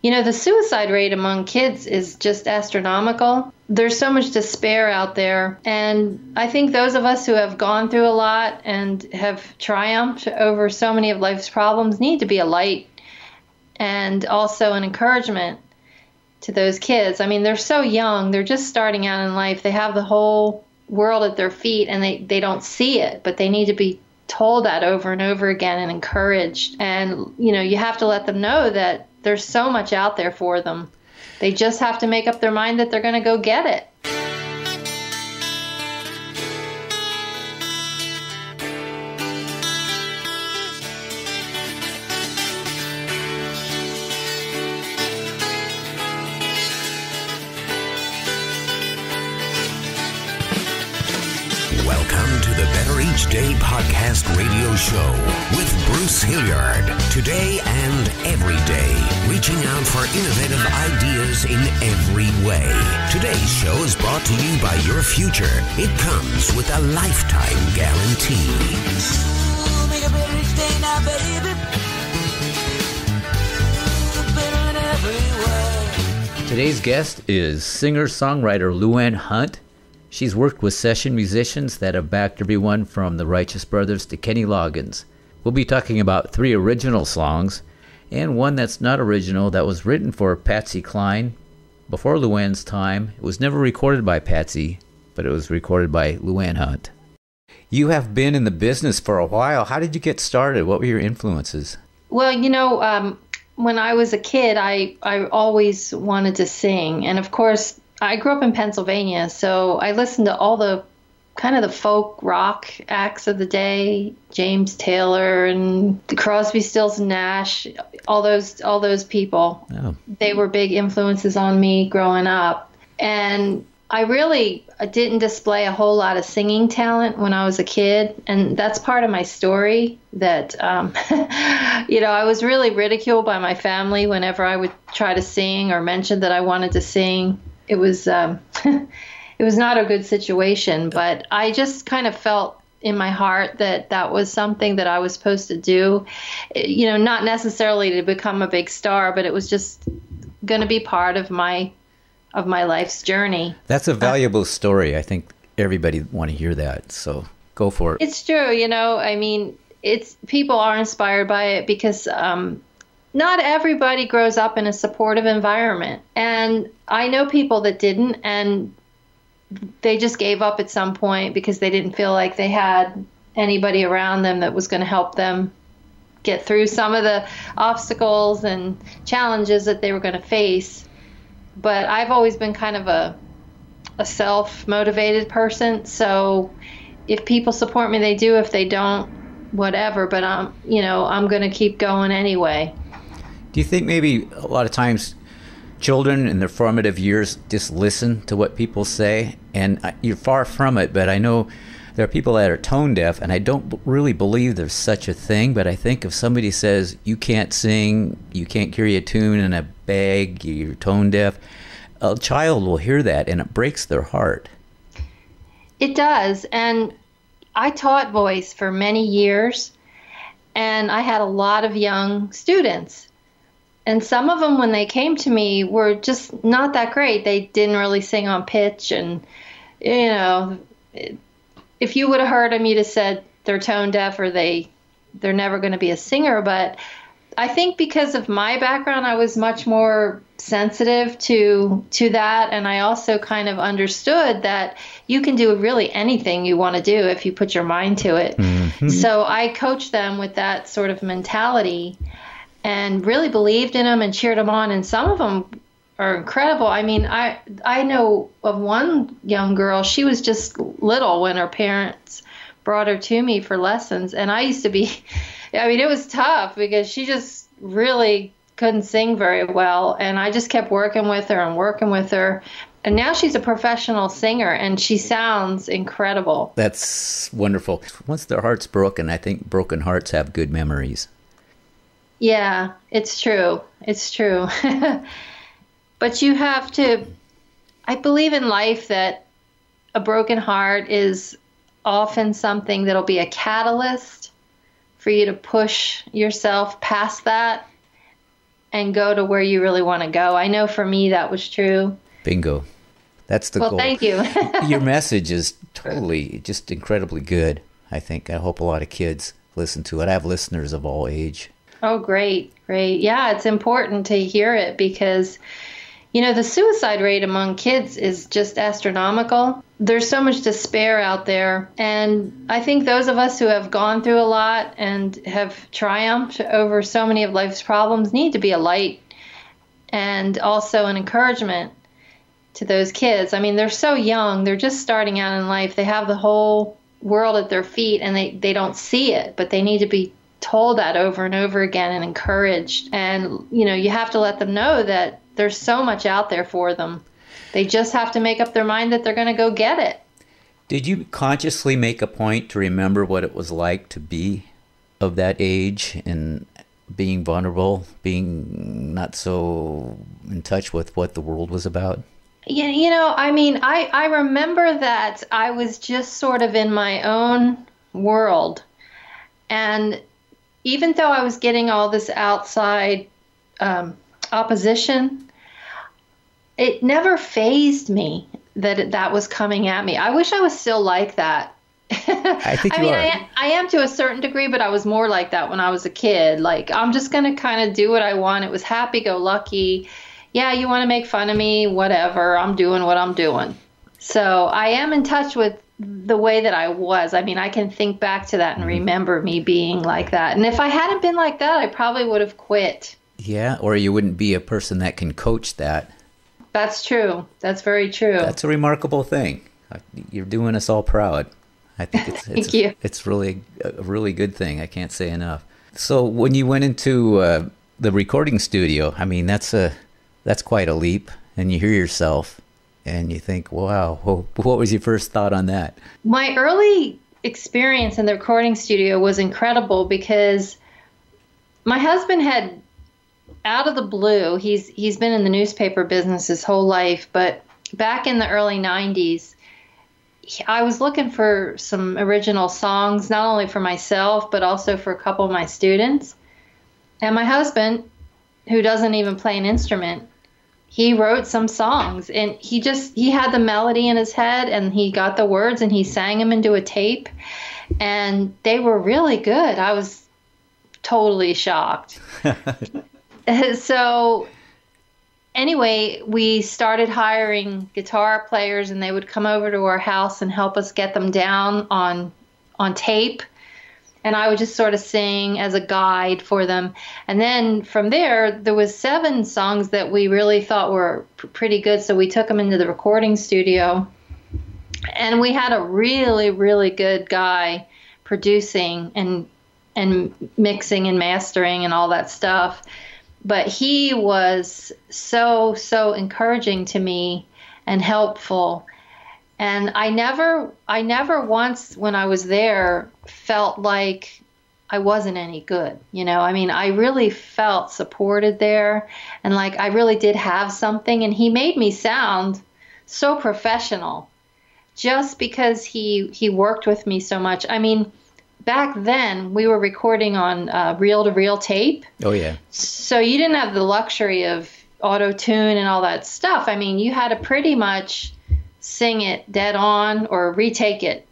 The suicide rate among kids is just astronomical. There's so much despair out there. And I think those of us who have gone through a lot and have triumphed over so many of life's problems need to be a light and also an encouragement to those kids. I mean, they're so young. They're just starting out in life. They have the whole world at their feet and they don't see it, but they need to be told that over and over again and encouraged. And, you have to let them know that there's so much out there for them. They just have to make up their mind that they're going to go get it. Welcome to the Better Each Day podcast radio show with Bruce Hilliard. Today and every day, reaching out for innovative ideas in every way. Today's show is brought to you by your future. It comes with a lifetime guarantee. Make a better each day now, baby. Better in every way. Today's guest is singer-songwriter Luanne Hunt. She's worked with session musicians that have backed everyone from the Righteous Brothers to Kenny Loggins. We'll be talking about 3 original songs and one that's not original that was written for Patsy Cline before Luanne's time. It was never recorded by Patsy, but it was recorded by Luanne Hunt. You have been in the business for a while. How did you get started? What were your influences? Well, when I was a kid, I always wanted to sing. And of course, I grew up in Pennsylvania, so I listened to all the kind of the folk rock acts of the day, James Taylor and Crosby, Stills and Nash, all those people. Oh. They were big influences on me growing up. And I really didn't display a whole lot of singing talent when I was a kid. And that's part of my story that, I was really ridiculed by my family whenever I would try to sing or mention that I wanted to sing. It was it was not a good situation, but I just kind of felt in my heart that was something that I was supposed to do, not necessarily to become a big star, but it was just going to be part of my life's journey. That's a valuable story. I think everybody want to hear that, so go for it. It's true, it's people are inspired by it because not everybody grows up in a supportive environment. And I know people that didn't, and they just gave up at some point because they didn't feel like they had anybody around them that was going to help them get through some of the obstacles and challenges that they were going to face. But I've always been kind of a self-motivated person. So if people support me, they do. If they don't, whatever. But I'm going to keep going anyway. Do you think maybe a lot of times children in their formative years just listen to what people say? And you're far from it, but I know there are people that are tone deaf, and I don't really believe there's such a thing. But I think if somebody says you can't sing, you can't carry a tune in a bag, you're tone deaf, a child will hear that, and it breaks their heart. It does. And I taught voice for many years, and I had a lot of young students. And some of them, when they came to me, were just not that great. They didn't really sing on pitch. And, if you would have heard them, you'd have said they're tone deaf or they're never going to be a singer. But I think because of my background, I was much more sensitive to that. And I also kind of understood that you can do really anything you want to do if you put your mind to it. Mm-hmm. So I coached them with that sort of mentality and really believed in them and cheered them on. And some of them are incredible. I mean, I know of one young girl, she was just little when her parents brought her to me for lessons. And I used to be, it was tough because she just really couldn't sing very well. And I just kept working with her. And now she's a professional singer and she sounds incredible. That's wonderful. Once their heart's broken, I think broken hearts have good memories. Yeah, it's true. It's true. But you have to, I believe in life that a broken heart is often something that'll be a catalyst for you to push yourself past that and go to where you really want to go. I know for me that was true. Bingo. That's the goal. Well, thank you. Your message is totally just incredibly good, I think. I hope a lot of kids listen to it. I have listeners of all age. Oh, great. Yeah, it's important to hear it because, the suicide rate among kids is just astronomical. There's so much despair out there. And I think those of us who have gone through a lot and have triumphed over so many of life's problems need to be a light and also an encouragement to those kids. I mean, they're so young. They're just starting out in life. They have the whole world at their feet and they don't see it, but they need to be told that over and over again and encouraged. And, you have to let them know that there's so much out there for them. They just have to make up their mind that they're going to go get it. Did you consciously make a point to remember what it was like to be of that age and being vulnerable, being not so in touch with what the world was about? Yeah, I remember that I was just sort of in my own world. And even though I was getting all this outside opposition, it never fazed me that was coming at me. I wish I was still like that. I think you are. I am to a certain degree, but I was more like that when I was a kid. Like, I'm just going to kind of do what I want. It was happy-go-lucky. Yeah, you want to make fun of me, whatever. I'm doing what I'm doing. So I am in touch with the way that I was. I mean, I can think back to that and remember me being like that. And if I hadn't been like that, I probably would have quit. Yeah, or you wouldn't be a person that can coach that. That's true. That's very true. That's a remarkable thing. You're doing us all proud. I think Thank you. It's really a really good thing. I can't say enough. So when you went into the recording studio, I mean, that's quite a leap. And you hear yourself and you think, wow, what was your first thought on that? My early experience in the recording studio was incredible because my husband had, out of the blue, he's been in the newspaper business his whole life, but back in the early 90s, I was looking for some original songs, not only for myself, but also for a couple of my students. And my husband, who doesn't even play an instrument, he wrote some songs, and he had the melody in his head, and he got the words, and he sang them into a tape, and they were really good. I was totally shocked. So anyway, we started hiring guitar players, and they would come over to our house and help us get them down on tape. And I would just sort of sing as a guide for them. And then from there was 7 songs that we really thought were pretty good. So we took them into the recording studio. And we had a really, really good guy producing and mixing and mastering and all that stuff. But he was so, so encouraging to me and helpful. And I never once when I was there felt like I wasn't any good. I mean, I really felt supported there and like I really did have something. And he made me sound so professional just because he worked with me so much. I mean, back then we were recording on reel-to-reel tape. Oh, yeah. So you didn't have the luxury of auto-tune and all that stuff. I mean, you had to pretty much sing it dead on or retake it.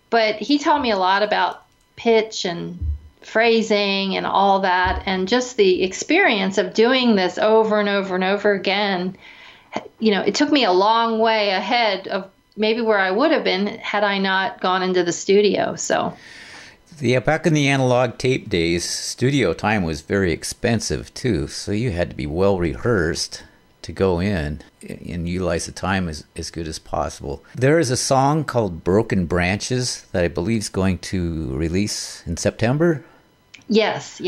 But he taught me a lot about pitch and phrasing and all that, and just the experience of doing this over and over and over again. It took me a long way ahead of maybe where I would have been had I not gone into the studio. So yeah, back in the analog tape days, studio time was very expensive too, so you had to be well rehearsed to go in and utilize the time as good as possible. There is a song called Broken Branches that I believe is going to release in September. Yes.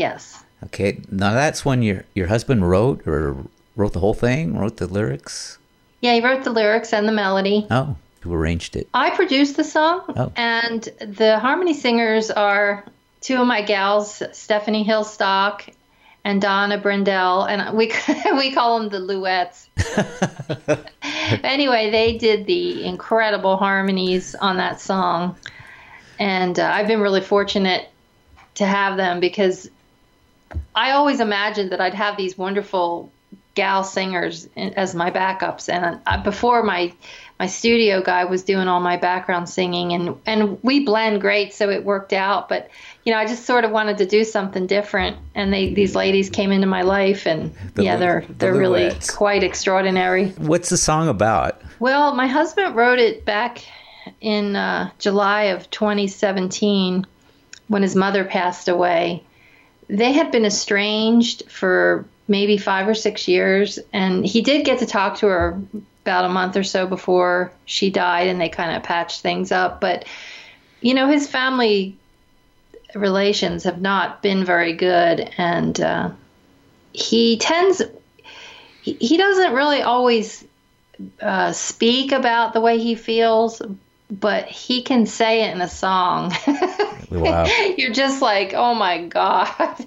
Okay, now that's when your husband wrote the whole thing, wrote the lyrics? Yeah, he wrote the lyrics and the melody. Oh, who arranged it? I produced the song, and the harmony singers are 2 of my gals, Stephanie Hillstock and Donna Brindell, and we call them the Luettes. Anyway, they did the incredible harmonies on that song, and I've been really fortunate to have them because I always imagined that I'd have these wonderful gal singers as my backups. And before my studio guy was doing all my background singing, and we blend great, so it worked out. But, I just sort of wanted to do something different. And these ladies came into my life, and they're really quite extraordinary. What's the song about? Well, my husband wrote it back in July of 2017 when his mother passed away. They had been estranged for maybe 5 or 6 years, and he did get to talk to her about a month or so before she died, and they kind of patched things up. But, his family relations have not been very good, and he doesn't really always speak about the way he feels, but he can say it in a song. Wow. You're just like, oh my God,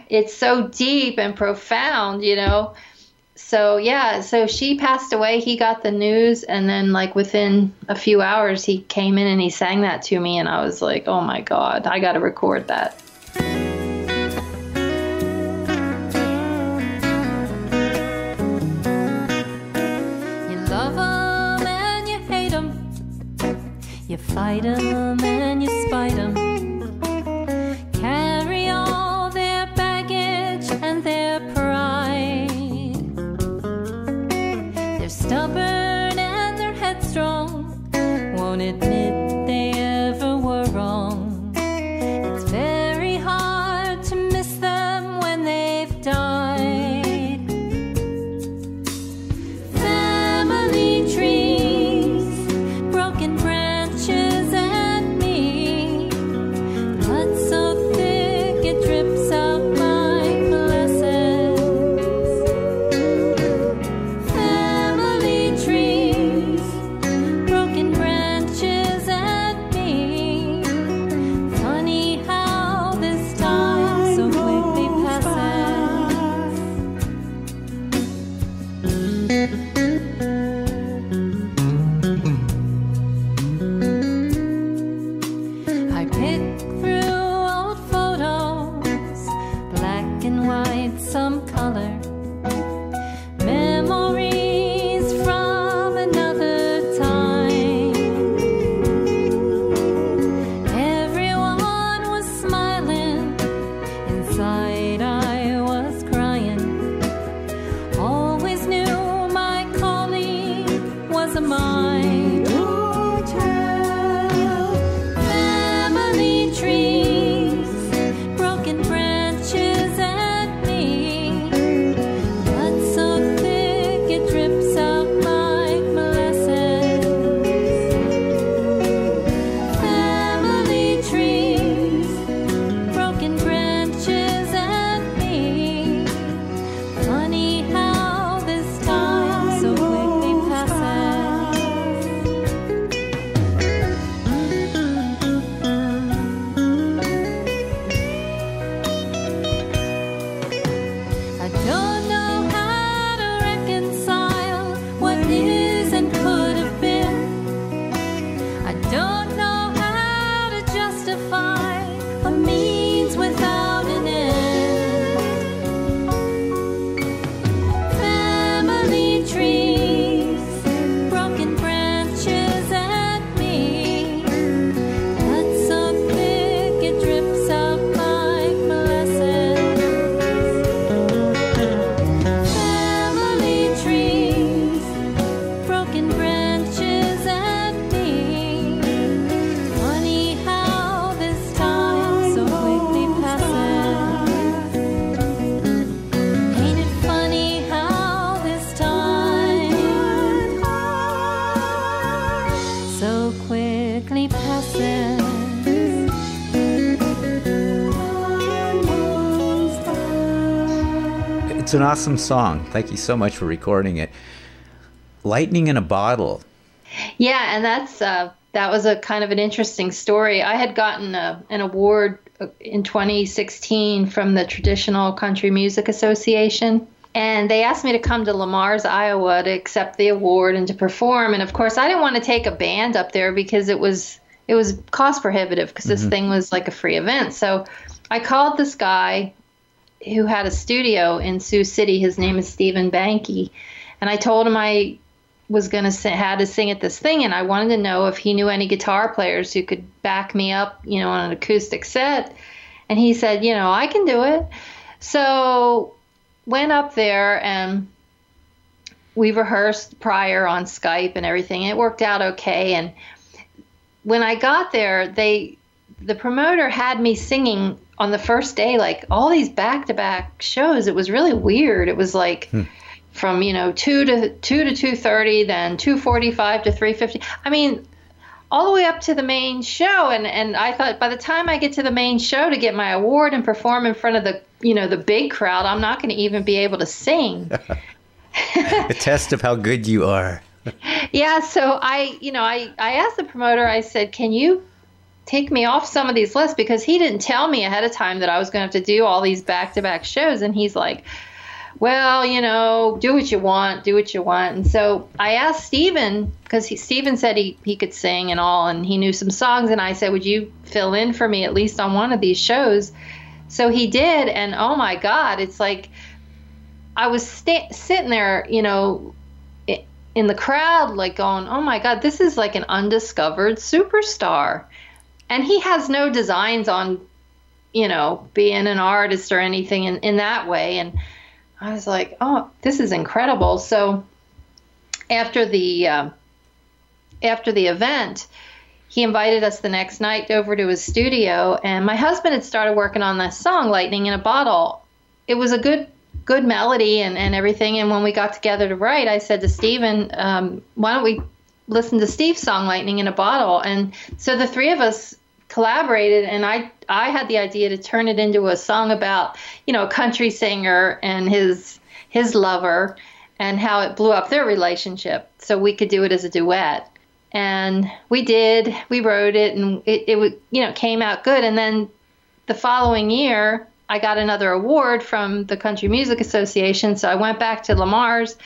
it's so deep and profound, So she passed away. He got the news, and then within a few hours, he came in and he sang that to me, and I was like, oh my God, I got to record that. You love 'em and you hate 'em. You fight 'em and you spite 'em. Carry all their baggage and their pride. They're stubborn and they're headstrong, won't admit they ever were wrong. It's very hard to miss them when they've died. Family trees, broken branches and me, blood so thick it drips out like molasses. Family trees, broken branches and me. Funny how this time so quickly passes. I pick through old photos, black and white, some color, memories from another time. Everyone was smiling, inside I was crying. Always knew my calling was a mine. Family trees, broken branches and me, blood so thick it drips out like molasses. Family trees, broken branches and me. Funny how this time so quickly passes. I don't know how to reconcile what is and could have been. I don't know how to justify a means without an end. Family trees, broken branches and me, blood so thick it drips out like molasses. Family trees, broken branches and me. Funny how this time so quickly passes. Ain't it funny how this time so quickly passes? It's an awesome song. Thank you so much for recording it. Lightning in a Bottle. Yeah, and that was a kind of an interesting story. I had gotten an award in 2016 from the Traditional Country Music Association, and they asked me to come to Lamar's, Iowa to accept the award and to perform. And of course, I didn't want to take a band up there because it was cost prohibitive, because this thing was like a free event. So I called this guy who had a studio in Sioux City. His name is Steven Bankey. And I told him I was going to had to sing at this thing, and I wanted to know if he knew any guitar players who could back me up, on an acoustic set. And he said, I can do it. So went up there and we rehearsed prior on Skype and everything. It worked out okay. And when I got there, the promoter had me singing on the first day, like all these back-to-back shows. It was really weird. It was like from 2 to 2:30, then 2:45 to 3:50. I mean, all the way up to the main show. And I thought by the time I get to the main show to get my award and perform in front of the the big crowd, I'm not going to even be able to sing. A test of how good you are. Yeah, so I asked the promoter, I said, can you take me off some of these lists? Because he didn't tell me ahead of time that I was going to have to do all these back-to-back shows. And he's like, well, do what you want, do what you want. And so I asked Steven, because Steven said he could sing and all, and he knew some songs. And I said, would you fill in for me at least on one of these shows? So he did. And oh my God, it's like I was sitting there, in the crowd, like going, oh my God, this is like an undiscovered superstar. And he has no designs on, being an artist or anything in that way. And I was like, oh, this is incredible. So after the event, he invited us the next night over to his studio, and my husband had started working on this song, Lightning in a Bottle. It was a good melody and everything. And when we got together to write, I said to Steven, why don't we listen to Steve's song, Lightning in a Bottle? And so the three of us collaborated, and I had the idea to turn it into a song about, a country singer and his lover and how it blew up their relationship, so we could do it as a duet. And we did. We wrote it, and it came out good. And then the following year, I got another award from the Country Music Association, so I went back to Lamar's,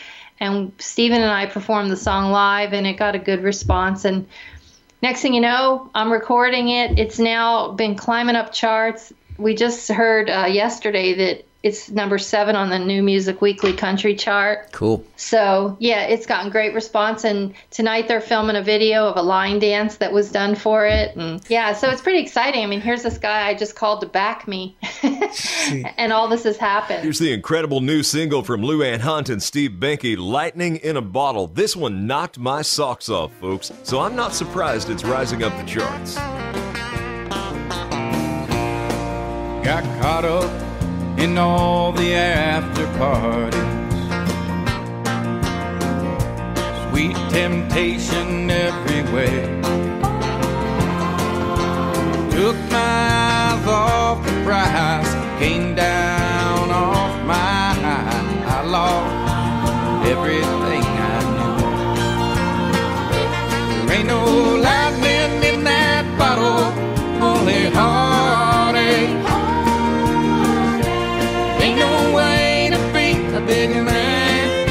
and Steven and I performed the song live, and it got a good response. And next thing you know, I'm recording it. It's now been climbing up charts. We just heard yesterday that it's number 7 on the New Music Weekly country chart. Cool. So, yeah, it's gotten great response. And tonight they're filming a video of a line dance that was done for it. And yeah, so it's pretty exciting. I mean, here's this guy I just called to back me. And all this has happened. Here's the incredible new single from Luanne Hunt and Steve Bankey, Lightning in a Bottle. This one knocked my socks off, folks. So I'm not surprised it's rising up the charts. Got caught up in all the after parties, sweet temptation everywhere. Took my eyes off the prize, came down off my high. I lost everything I knew. There ain't no lightning in that bottle, only heartache. Ain't no way to be a big man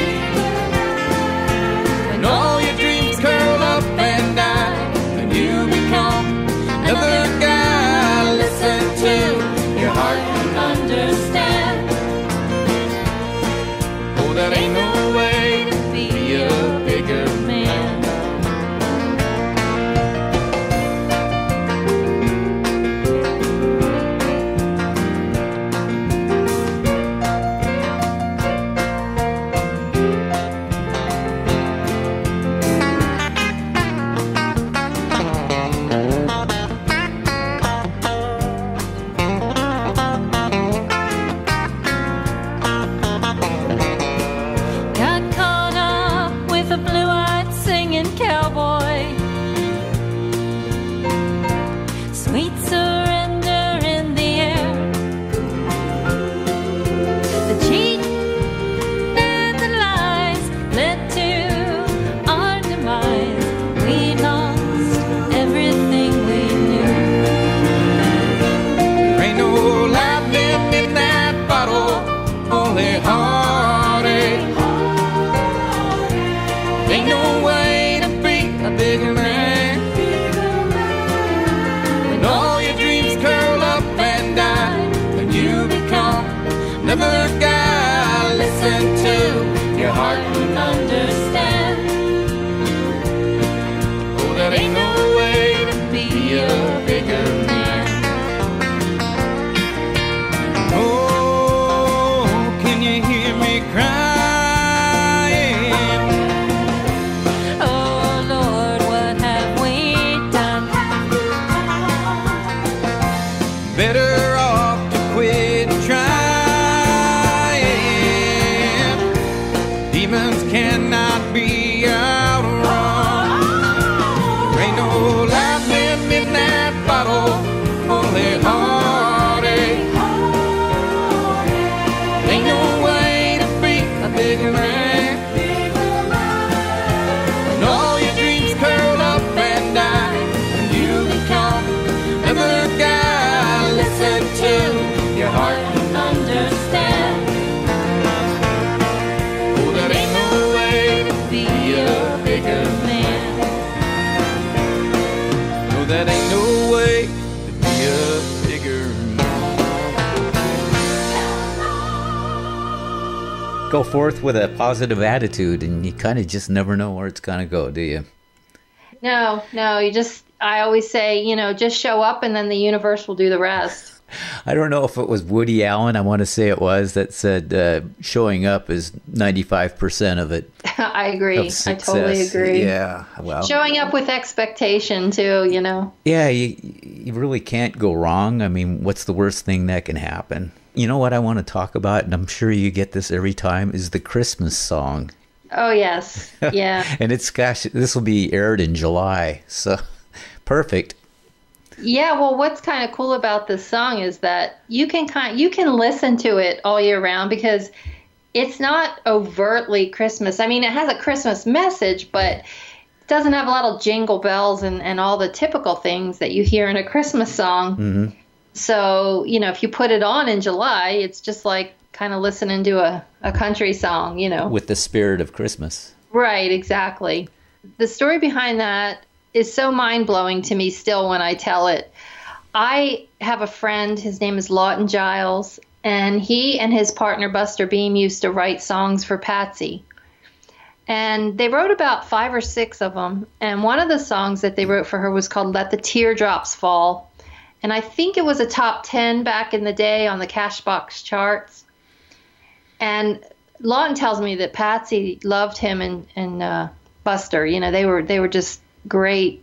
when all your dreams curl up and die, and you become another guy. Listen to your heart and understand. Oh, that ain't no way to be a bigger man. demons cannot be outrun. There ain't no lightning in that bottle, only heartache. Ain't no way to be a bigger man. When all your dreams curl up and die, and you become another guy, listen to your heart and understand. Oh, that ain't no way to be a bigger man. No, that ain't no way to be a bigger man. Go forth with a positive attitude, and you kind of just never know where it's going to go, do you? No, I always say, just show up and then the universe will do the rest. I don't know if it was Woody Allen, I want to say it was, that said showing up is 95% of it. I agree. I totally agree. Yeah, well. Showing up with expectation, too, Yeah, you really can't go wrong. I mean, what's the worst thing that can happen? You know what I want to talk about, and I'm sure you get this every time, is the Christmas song. Oh, yes. Yeah. And this will be aired in July, so perfect. Yeah, well, what's kind of cool about this song is that you can listen to it all year round because it's not overtly Christmas. I mean, it has a Christmas message, but it doesn't have a lot of jingle bells and all the typical things that you hear in a Christmas song. Mm-hmm. So, if you put it on in July, it's just like kind of listening to a country song, With the spirit of Christmas. Right, exactly. The story behind that is so mind-blowing to me still when I tell it. I have a friend, his name is Lawton Giles, and he and his partner Buster Beam used to write songs for Patsy. And they wrote about 5 or 6 of them, and one of the songs that they wrote for her was called Let the Teardrops Fall. And I think it was a top 10 back in the day on the Cashbox charts. And Lawton tells me that Patsy loved him and Buster. They were just great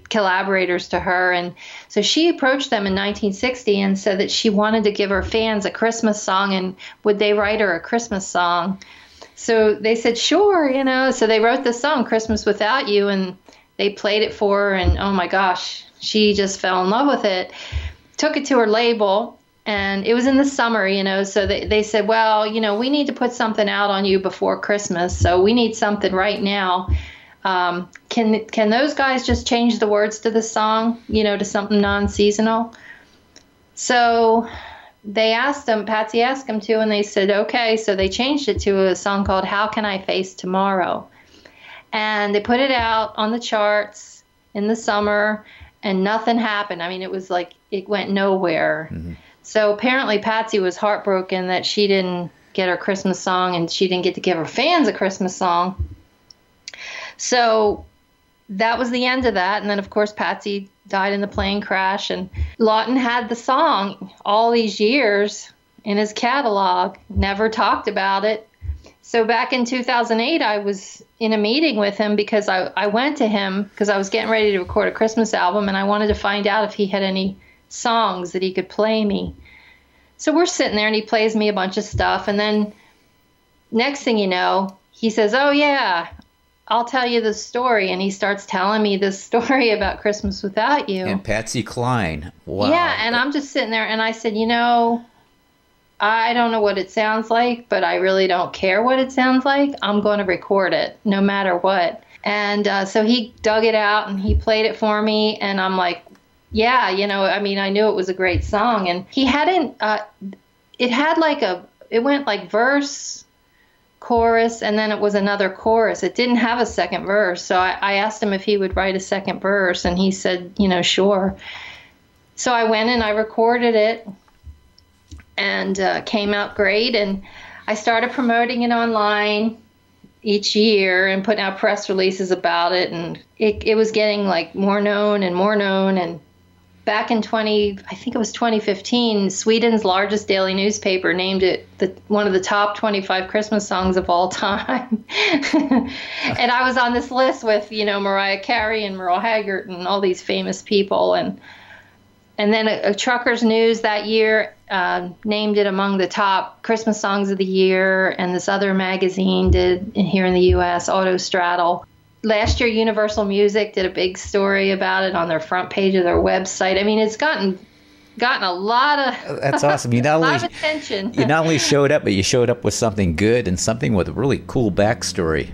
collaborators to her. And so she approached them in 1960 and said that she wanted to give her fans a Christmas song, and would they write her a Christmas song? So they said, sure, So they wrote the song, Christmas Without You, and they played it for her, and oh my gosh, she just fell in love with it. Took it to her label, and it was in the summer, so they said, well, we need to put something out on you before Christmas, so we need something right now. Can those guys just change the words to the song, to something non-seasonal? So Patsy asked them to, and they said, okay. So they changed it to a song called How Can I Face Tomorrow? And they put it out on the charts in the summer, and nothing happened. I mean, it was like it went nowhere. Mm-hmm. So apparently Patsy was heartbroken that she didn't get her Christmas song, and she didn't get to give her fans a Christmas song. So that was the end of that. And then, of course, Patsy died in the plane crash. And Lawton had the song all these years in his catalog, never talked about it. So back in 2008, I was in a meeting with him because I went to him because I was getting ready to record a Christmas album, and I wanted to find out if he had any songs that he could play me. So we're sitting there, and he plays me a bunch of stuff. And then next thing you know, he says, oh, yeah, I'll tell you the story. And he starts telling me this story about Christmas Without You. And Patsy Cline. Wow. Yeah, and I'm just sitting there, and I said, I don't know what it sounds like, but I really don't care what it sounds like. I'm going to record it no matter what. And so he dug it out, and he played it for me, and I'm like, yeah, I knew it was a great song. And he hadn't, it went like verse, chorus, and then it was another chorus. It didn't have a second verse. So I asked him if he would write a second verse, and he said, sure. So I went and I recorded it, and came out great. And I started promoting it online each year and putting out press releases about it. And it was getting like more known. And back in 2015, Sweden's largest daily newspaper named it one of the top 25 Christmas songs of all time. And I was on this list with, Mariah Carey and Merle Haggard and all these famous people. And then a Truckers News that year named it among the top Christmas songs of the year, and this other magazine did here in the U.S., Autostraddle. Last year, Universal Music did a big story about it on their front page of their website. I mean, it's gotten a lot of That's awesome. You not a only lot of attention. you not only showed up, but you showed up with something good and something with a really cool backstory.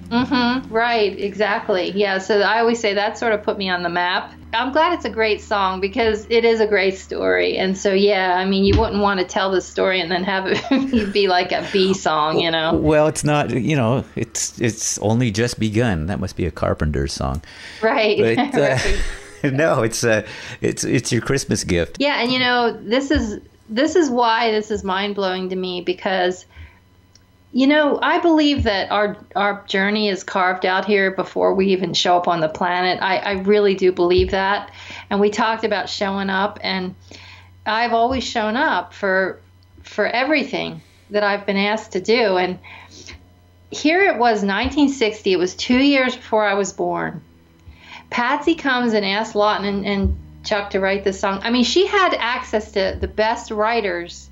Right, exactly. Yeah, so I always say that sort of put me on the map. I'm glad it's a great song because it is a great story. And so, yeah, I mean, you wouldn't want to tell the story and then have it be like a B song, you know? Well, it's not, it's only just begun. That must be a Carpenter song. Right. But, right. No, it's your Christmas gift. Yeah, and this is why this is mind-blowing to me because I believe that our journey is carved out here before we even show up on the planet. I really do believe that. And we talked about showing up, and I've always shown up for everything that I've been asked to do. And here it was 1960. It was 2 years before I was born. Patsy comes and asks Lawton and Chuck to write this song. I mean, she had access to the best writers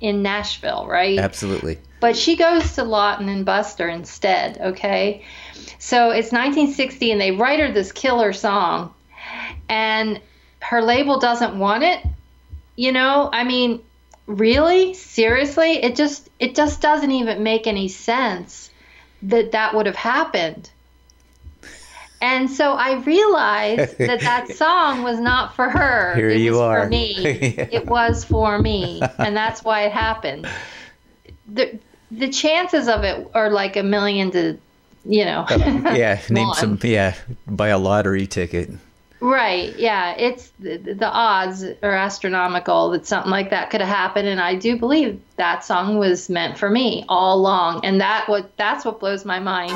in Nashville, right? Absolutely. But she goes to Lawton and Buster instead, okay? So it's 1960, and they write her this killer song, and her label doesn't want it. I mean, really? Seriously? It just doesn't even make any sense that would have happened. And so I realized that song was not for her. Here it you was are. For me. Yeah. It was for me, and that's why it happened. The chances of it are like a million to, Yeah, name one. some. Yeah, buy a lottery ticket. Right. Yeah. It's the odds are astronomical that something like that could have happened, and I do believe that song was meant for me all along, and that's what blows my mind.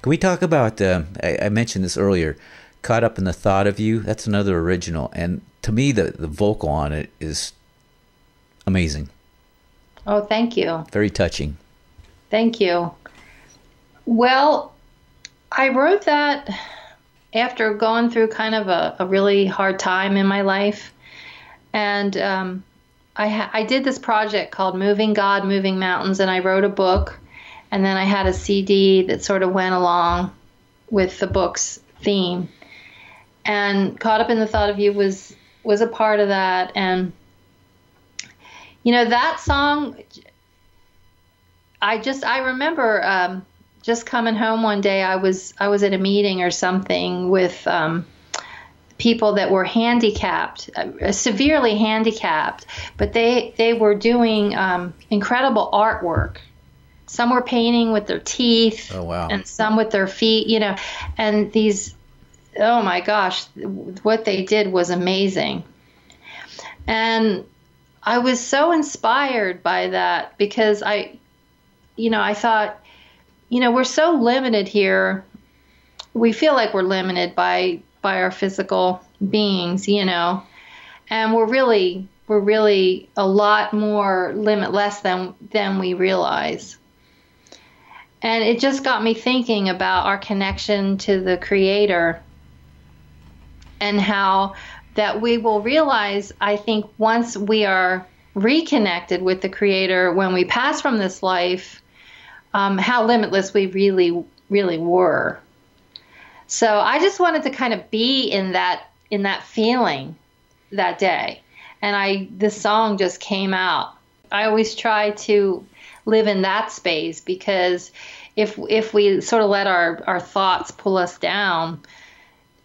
Can we talk about, I mentioned this earlier, Caught Up in the Thought of You? That's another original. And to me, the vocal on it is amazing. Oh, thank you. Very touching. Thank you. Well, I wrote that after going through kind of a really hard time in my life. And I did this project called Moving God, Moving Mountains, and I wrote a book. And then I had a CD that sort of went along with the book's theme. And Caught Up in the Thought of You was a part of that. And, you know, that song, I remember just coming home one day. I was at a meeting or something with people that were handicapped, severely handicapped, but they were doing incredible artwork. Some were painting with their teeth. Oh, wow. And some with their feet, you know, and these, oh my gosh, what they did was amazing. And I was so inspired by that because I thought, you know, we're so limited here. We feel like we're limited by our physical beings, you know, and we're really a lot more limitless than we realize. And it just got me thinking about our connection to the Creator and how that we will realize, I think, once we are reconnected with the Creator, when we pass from this life, how limitless we really, really were. So I just wanted to kind of be in that feeling that day. And this song just came out. I always try to live in that space because if we sort of let our thoughts pull us down,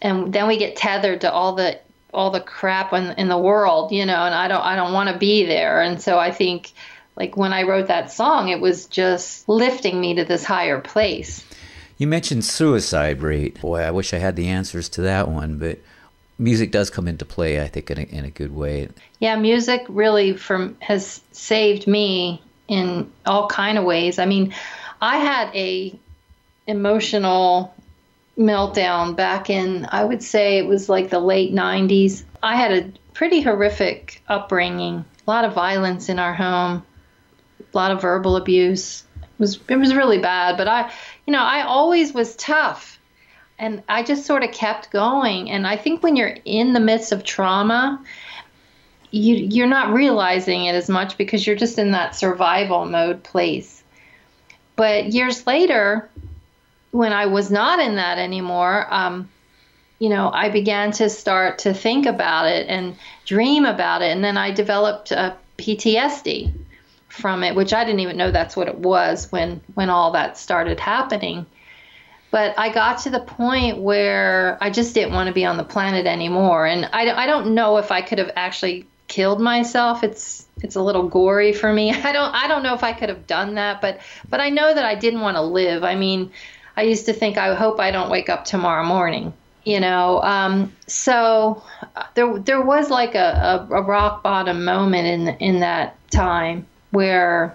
and then we get tethered to all the crap in the world, you know, and I don't want to be there. And so I think, like, when I wrote that song, it was just lifting me to this higher place. You mentioned suicide rate. Boy, I wish I had the answers to that one, but music does come into play, I think, in a good way. Yeah, music really has saved me in all kind of ways. I mean, I had a emotional meltdown back in, I would say it was like the late 90s. I had a pretty horrific upbringing, a lot of violence in our home, a lot of verbal abuse. It was really bad, but I always was tough, and I just sort of kept going. And I think when you're in the midst of trauma, you're not realizing it as much because you're just in that survival mode place. But years later, when I was not in that anymore, I began to start to think about it and dream about it. And then I developed PTSD from it, which I didn't even know that's what it was when all that started happening. But I got to the point where I just didn't want to be on the planet anymore. And I don't know if I could have actually killed myself. It's a little gory for me. I don't know if I could have done that, but I know that I didn't want to live. I mean, I used to think, I hope I don't wake up tomorrow morning, you know. So there was like a rock bottom moment in that time where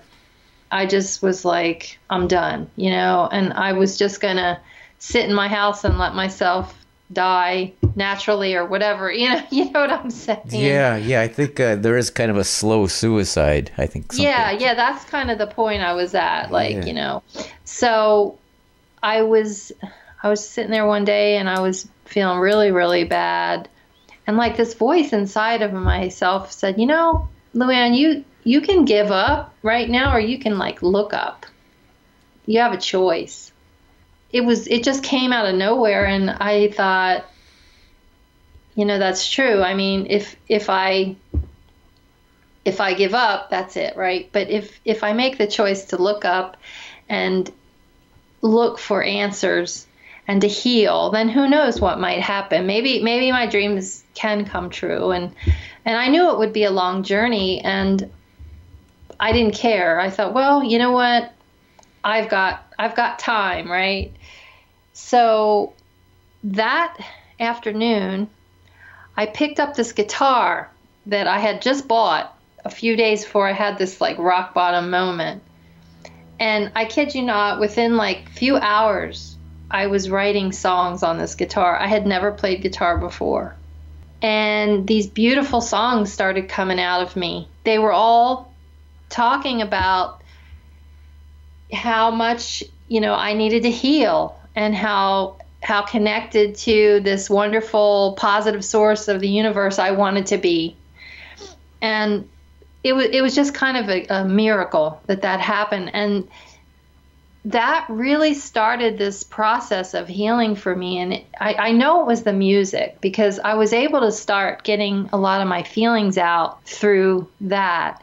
I just was like, I'm done, you know, and I was just going to sit in my house and let myself die naturally or whatever, you know what I'm saying? Yeah, I think there is kind of a slow suicide, I think. Yeah, that's kind of the point I was at, you know. So I was sitting there one day and I was feeling really, really bad. And like this voice inside of myself said, you know, Luanne, you can give up right now, or you can like look up. You have a choice. It just came out of nowhere, and I thought, you know, that's true. I mean, if I give up, that's it, right? But if I make the choice to look up and look for answers and to heal, then who knows what might happen. Maybe my dreams can come true, and I knew it would be a long journey, and I didn't care. I thought, well, you know what? I've got time, right? So that afternoon, I picked up this guitar that I had just bought a few days before I had this like rock bottom moment. And I kid you not, within like few hours, I was writing songs on this guitar. I had never played guitar before. And these beautiful songs started coming out of me. They were all talking about how much, I needed to heal, and how connected to this wonderful positive source of the universe I wanted to be. And it was just kind of a miracle that happened. And that really started this process of healing for me. And I know it was the music, because I was able to start getting a lot of my feelings out through that.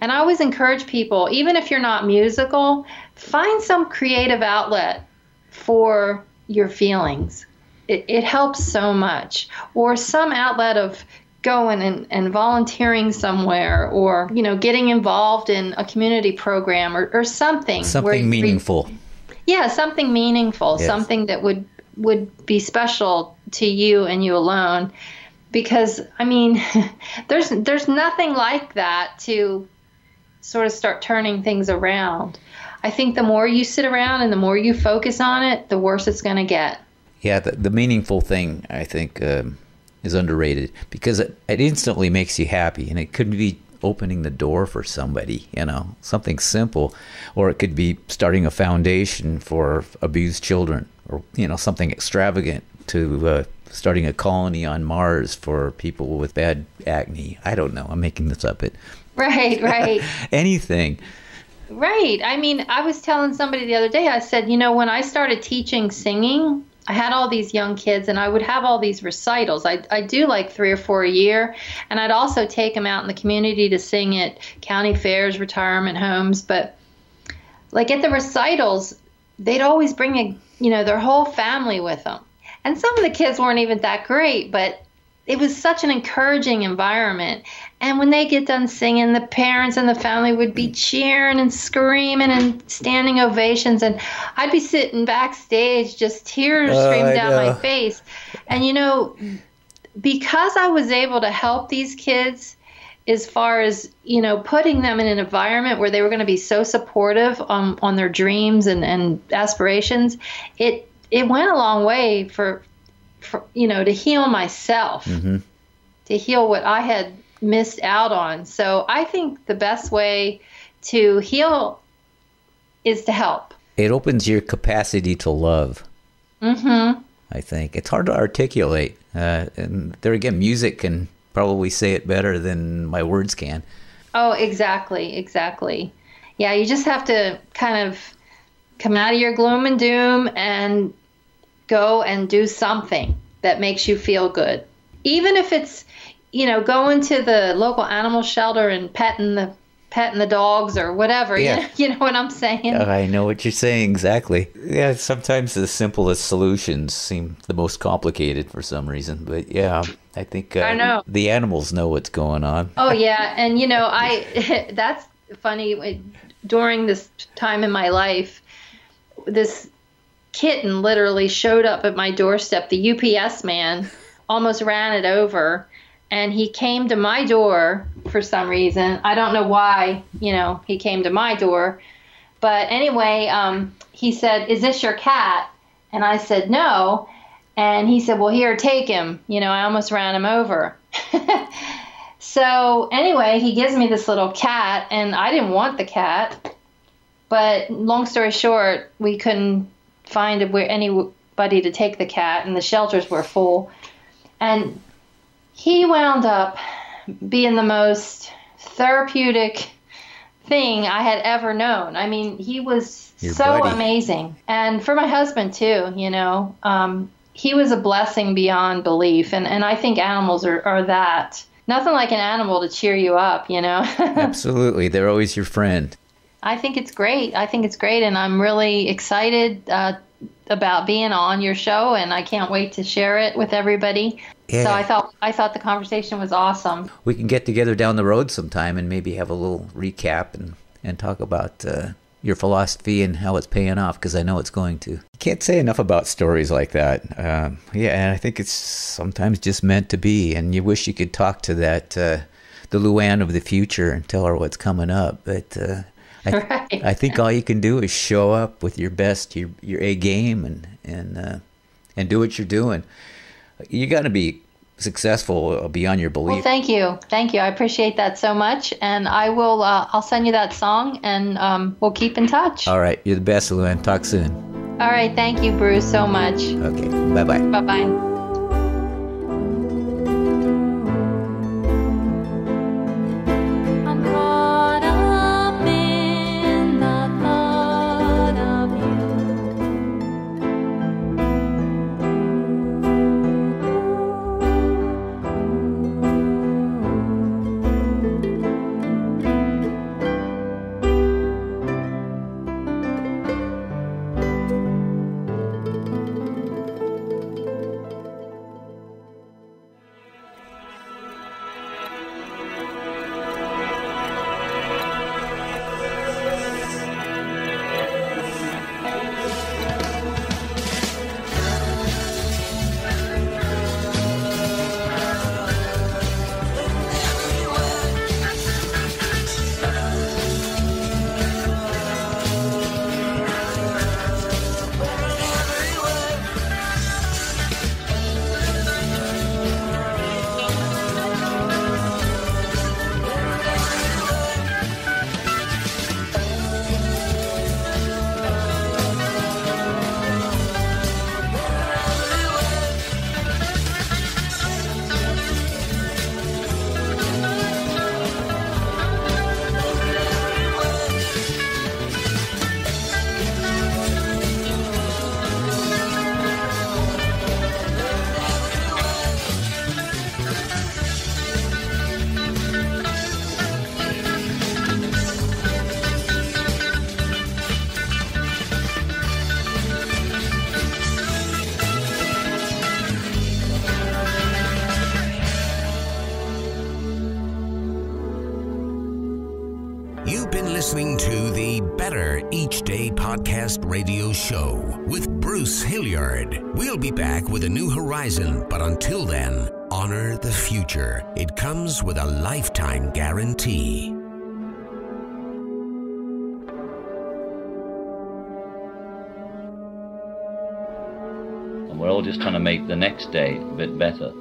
And I always encourage people, even if you're not musical, find some creative outlet for your feelings. It helps so much. Or some outlet of going and volunteering somewhere, or, getting involved in a community program or something. Something meaningful. Yeah, something meaningful, yes. Something that would be special to you and you alone. Because, there's nothing like that to sort of start turning things around. I think the more you sit around and the more you focus on it, the worse it's going to get. Yeah, the meaningful thing, I think, is underrated, because it instantly makes you happy, and it could be opening the door for somebody, something simple, or it could be starting a foundation for abused children, or, something extravagant to starting a colony on Mars for people with bad acne. I don't know. I'm making this up. Right. Anything. Right. I was telling somebody the other day, I said, when I started teaching singing I had all these young kids, and I would have all these recitals. I do like 3 or 4 a year, and I'd also take them out in the community to sing at county fairs, retirement homes. But like at the recitals, they'd always bring their whole family with them. And some of the kids weren't even that great, but it was such an encouraging environment. And when they get done singing, the parents and the family would be cheering and screaming and standing ovations. And I'd be sitting backstage, just tears streaming down my face. And, because I was able to help these kids as far as, putting them in an environment where they were going to be so supportive on their dreams and aspirations, it went a long way for to heal myself, to heal what I had missed out on. So I think the best way to heal is to help. It opens your capacity to love. I think it's hard to articulate. And there again, music can probably say it better than my words can. Oh, exactly. Yeah, you just have to kind of come out of your gloom and doom and go and do something that makes you feel good. Even if it's, going to the local animal shelter and petting the dogs or whatever. Yeah. You know what I'm saying? I know what you're saying exactly. Yeah, sometimes the simplest solutions seem the most complicated for some reason. But yeah, I think I know. The animals know what's going on. Oh, yeah. And, that's funny. During this time in my life, this kitten literally showed up at my doorstep. The UPS man almost ran it over, and he came to my door for some reason. I don't know why, he came to my door. But anyway, he said, "Is this your cat?" And I said, "No." And he said, "Well, here, take him." I almost ran him over. So anyway, he gives me this little cat, and I didn't want the cat. But long story short, we couldn't find anybody to take the cat, and the shelters were full. And he wound up being the most therapeutic thing I had ever known. I mean, he was amazing. And for my husband too, he was a blessing beyond belief. And I think animals are that. Nothing like an animal to cheer you up, Absolutely. They're always your friend. I think it's great. And I'm really excited about being on your show, and I can't wait to share it with everybody. Yeah. So I thought the conversation was awesome. We can get together down the road sometime and maybe have a little recap and talk about your philosophy and how it's paying off, because I know it's going to. You can't say enough about stories like that. And I think it's sometimes just meant to be, and you wish you could talk to that, the Luanne of the future, and tell her what's coming up. But right. I think all you can do is show up with your best, your A game, and do what you're doing. You got to be successful beyond your belief. Well, thank you. I appreciate that so much, and I will. I'll send you that song, and we'll keep in touch. All right, you're the best, Luanne. Talk soon. All right, thank you, Bruce, so much. Okay, bye-bye. Bye-bye. listening to the Better Each Day podcast radio show with Bruce Hilliard. We'll be back with a new horizon, but until then, honor the future. It comes with a lifetime guarantee. And we're all just trying to make the next day a bit better.